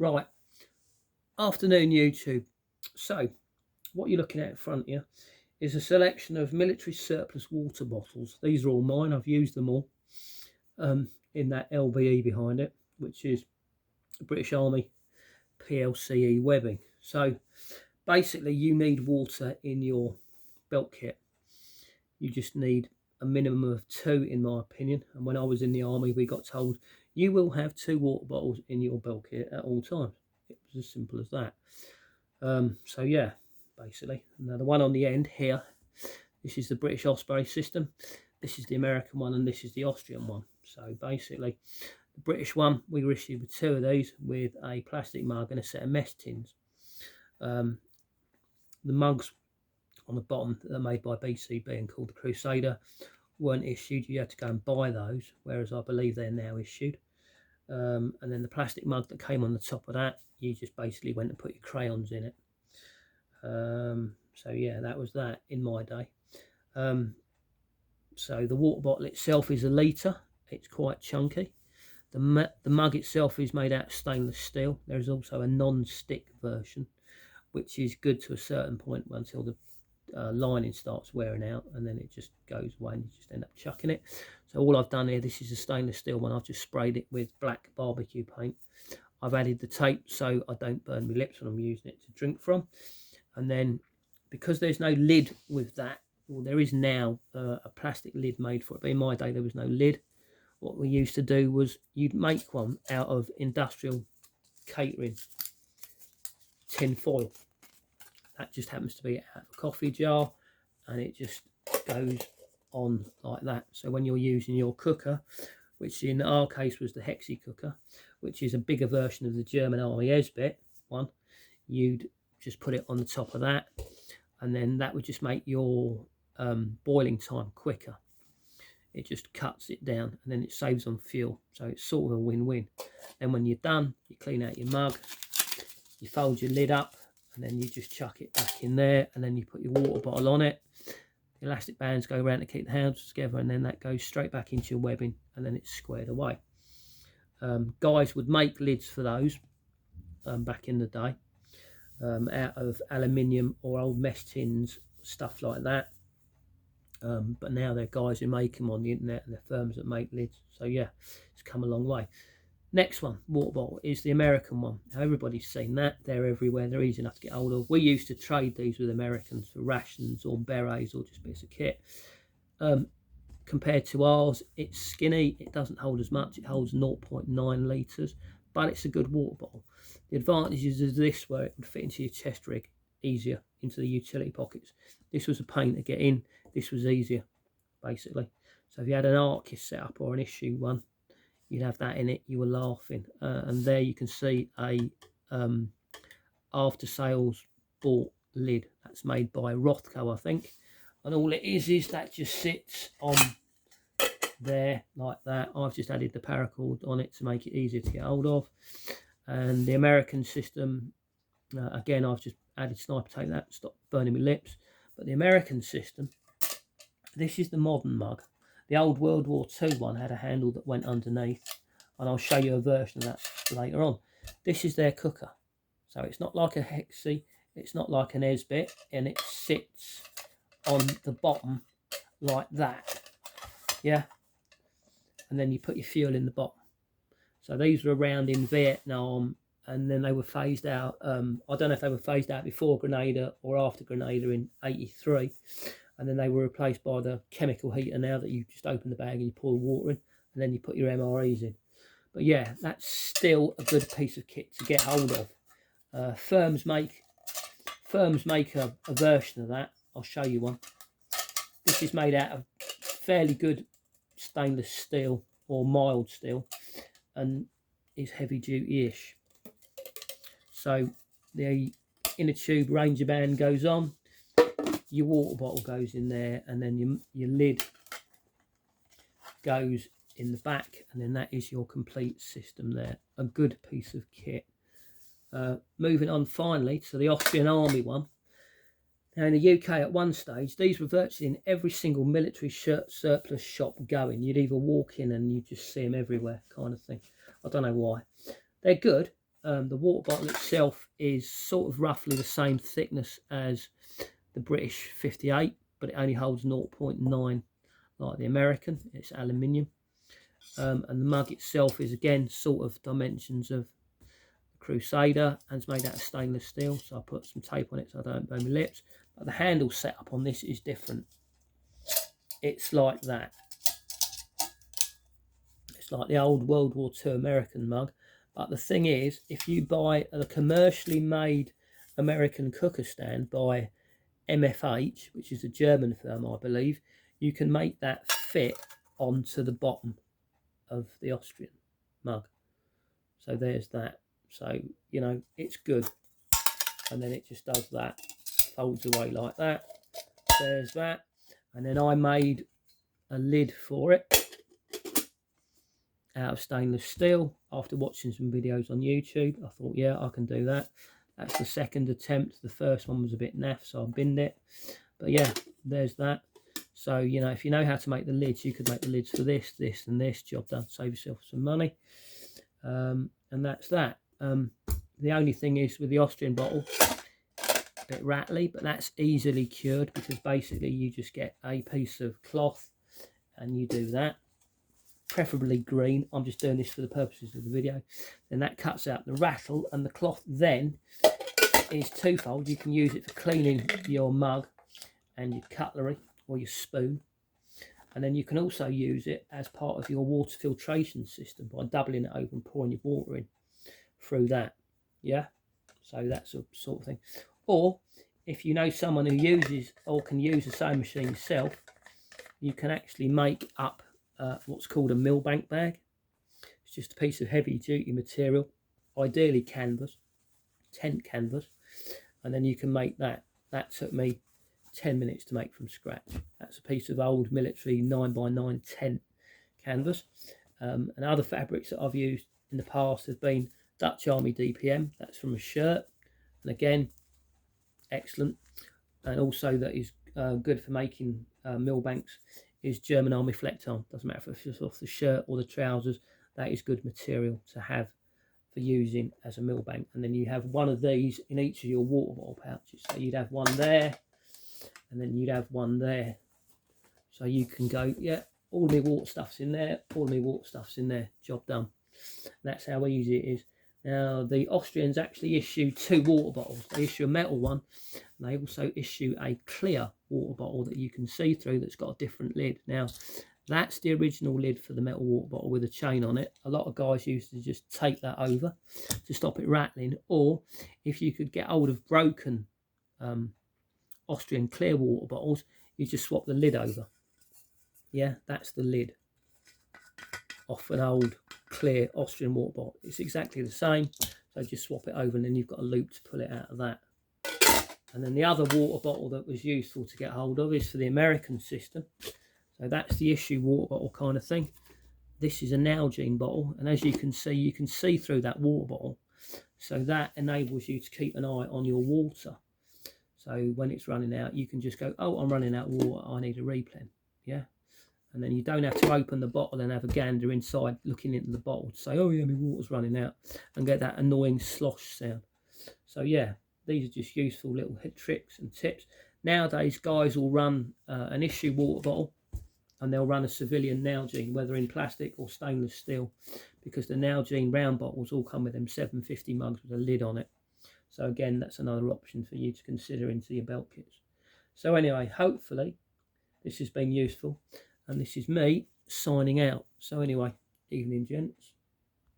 Right, afternoon YouTube. So, what you're looking at in front of you is a selection of military surplus water bottles. These are all mine. I've used them all in that LBE behind it, which is British Army PLCE webbing. So, basically, you need water in your belt kit. You just need a minimum of 2, in my opinion. And when I was in the army, we got told you will have 2 water bottles in your belt kit at all times. It was as simple as that. So yeah, basically. Now the one on the end here, this is the British Osprey system. This is the American one, and this is the Austrian one. So basically, the British one, we were issued with 2 of these with a plastic mug and a set of mess tins. The mugs on the bottom that are made by BCB and called the Crusader weren't issued. You had to go and buy those, whereas I believe they're now issued. And then the plastic mug that came on the top of that, you just basically went and put your crayons in it. So yeah, that was that in my day. So the water bottle itself is a litre. It's quite chunky. The mug itself is made out of stainless steel. There is also a non-stick version, which is good to a certain point until the lining starts wearing out, and then it just goes away and you just end up chucking it. So all I've done here, this is a stainless steel one. I've just sprayed it with black barbecue paint. I've added the tape so I don't burn my lips when I'm using it to drink from. And then because there's no lid with that, well, there is now a plastic lid made for it, but in my day there was no lid. What we used to do was you'd make one out of industrial catering tin foil. That just happens to be out of a coffee jar, and it just goes on like that. So when you're using your cooker, which in our case was the Hexi cooker, which is a bigger version of the German Army Esbit one, you'd just put it on the top of that, and then that would just make your boiling time quicker. It just cuts it down, and then it saves on fuel. So it's sort of a win-win. Then when you're done, you clean out your mug, you fold your lid up, and then you just chuck it back in there, and then you put your water bottle on it. The elastic bands go around to keep the handles together, and then that goes straight back into your webbing, and then it's squared away. Guys would make lids for those back in the day out of aluminium or old mess tins, stuff like that. But now there are guys who make them on the internet, and there are firms that make lids. So yeah, it's come a long way. Next one, water bottle, is the American one. Now, everybody's seen that. They're everywhere. They're easy enough to get hold of. We used to trade these with Americans for rations or berets or just bits of kit. Compared to ours, it's skinny. It doesn't hold as much. It holds 0.9 litres, but it's a good water bottle. The advantages is this, where it would fit into your chest rig easier, into the utility pockets. This was a pain to get in. This was easier, basically. So if you had an Arcus set up or an issue one, you'd have that in it. You were laughing. And there you can see a after sales bought lid. That's made by Rothko, I think. And all it is that just sits on there like that. I've just added the paracord on it to make it easier to get hold of. And the American system, again, I've just added sniper tape that to stop burning my lips. But the American system, this is the modern mug. The old World War II one had a handle that went underneath, and I'll show you a version of that later on. This is their cooker. So it's not like a Hexi, it's not like an Esbit, and it sits on the bottom like that. Yeah? And then you put your fuel in the bottom. So these were around in Vietnam, and then they were phased out. I don't know if they were phased out before Grenada or after Grenada in '83. And then they were replaced by the chemical heater now, that you just open the bag and you pour the water in, and then you put your MREs in. But yeah, that's still a good piece of kit to get hold of. Firms make a version of that. I'll show you one. This is made out of fairly good stainless steel or mild steel, and is heavy duty-ish. So the inner tube Ranger band goes on. Your water bottle goes in there, and then your lid goes in the back, and then that is your complete system there. A good piece of kit. Moving on finally to the Austrian Army one. Now in the UK at one stage, these were virtually in every single military surplus shop going. You'd either walk in and you just see them everywhere, kind of thing. I don't know why. They're good. the water bottle itself is sort of roughly the same thickness as the British 58, but it only holds 0.9 like the American. It's aluminium. And the mug itself is again sort of dimensions of the Crusader, and it's made out of stainless steel. So I put some tape on it so I don't burn my lips. But the handle setup on this is different. It's like that. It's like the old World War II American mug. But the thing is, if you buy a commercially made American cooker stand by MFH, which is a German firm, I believe, you can make that fit onto the bottom of the Austrian mug. So there's that. So, you know, it's good. And then it just does that, folds away like that. There's that. And then I made a lid for it out of stainless steel after watching some videos on YouTube. I thought, yeah, I can do that. That's the second attempt. The first one was a bit naff, so I binned it. But yeah, there's that. So, you know, if you know how to make the lids, you could make the lids for this, this, and this. Job done. Save yourself some money. And that's that. The only thing is with the Austrian bottle, a bit rattly, but that's easily cured because basically you just get a piece of cloth and you do that. Preferably green. I'm just doing this for the purposes of the video. Then that cuts out the rattle, and the cloth then is twofold. You can use it for cleaning your mug and your cutlery or your spoon, and then you can also use it as part of your water filtration system by doubling it over and pouring your water in through that. Yeah, so that's a sort of thing. Or if you know someone who uses or can use the sewing machine yourself, you can actually make up what's called a Milbank bag. It's just a piece of heavy duty material, ideally canvas, tent canvas, and then you can make that. That took me 10 minutes to make from scratch. That's a piece of old military 9x9 tent canvas. And other fabrics that I've used in the past have been Dutch Army DPM. That's from a shirt, and again, excellent. And also that is good for making Milbanks is German Army Flecktarn. Doesn't matter if it's off the shirt or the trousers. That is good material to have for using as a Milbank. And then you have one of these in each of your water bottle pouches. So you'd have one there, and then you'd have one there. So you can go, yeah, all my water stuff's in there, all my water stuff's in there, job done. And that's how easy it is. Now, the Austrians actually issue two water bottles. They issue a metal one, and they also issue a clear water bottle that you can see through that's got a different lid. Now, that's the original lid for the metal water bottle with a chain on it. A lot of guys used to just tape that over to stop it rattling, or if you could get hold of broken Austrian clear water bottles, you just swap the lid over. Yeah, that's the lid off an old clear Austrian water bottle. It's exactly the same, so just swap it over and then you've got a loop to pull it out of that. And then the other water bottle that was useful to get hold of is for the American system. So that's the issue water bottle kind of thing. This is a Nalgene bottle, and as you can see through that water bottle, so that enables you to keep an eye on your water. So when it's running out, you can just go, oh, I'm running out of water, I need a replen. Yeah. And then you don't have to open the bottle and have a gander inside looking into the bottle to say, oh yeah, my water's running out, and get that annoying slosh sound. So yeah, these are just useful little tricks and tips. Nowadays, guys will run an issue water bottle, and they'll run a civilian Nalgene, whether in plastic or stainless steel, because the Nalgene round bottles all come with them 750 mugs with a lid on it. So again, that's another option for you to consider into your belt kits. So anyway, hopefully this has been useful. And this is me signing out. So anyway, evening, gents.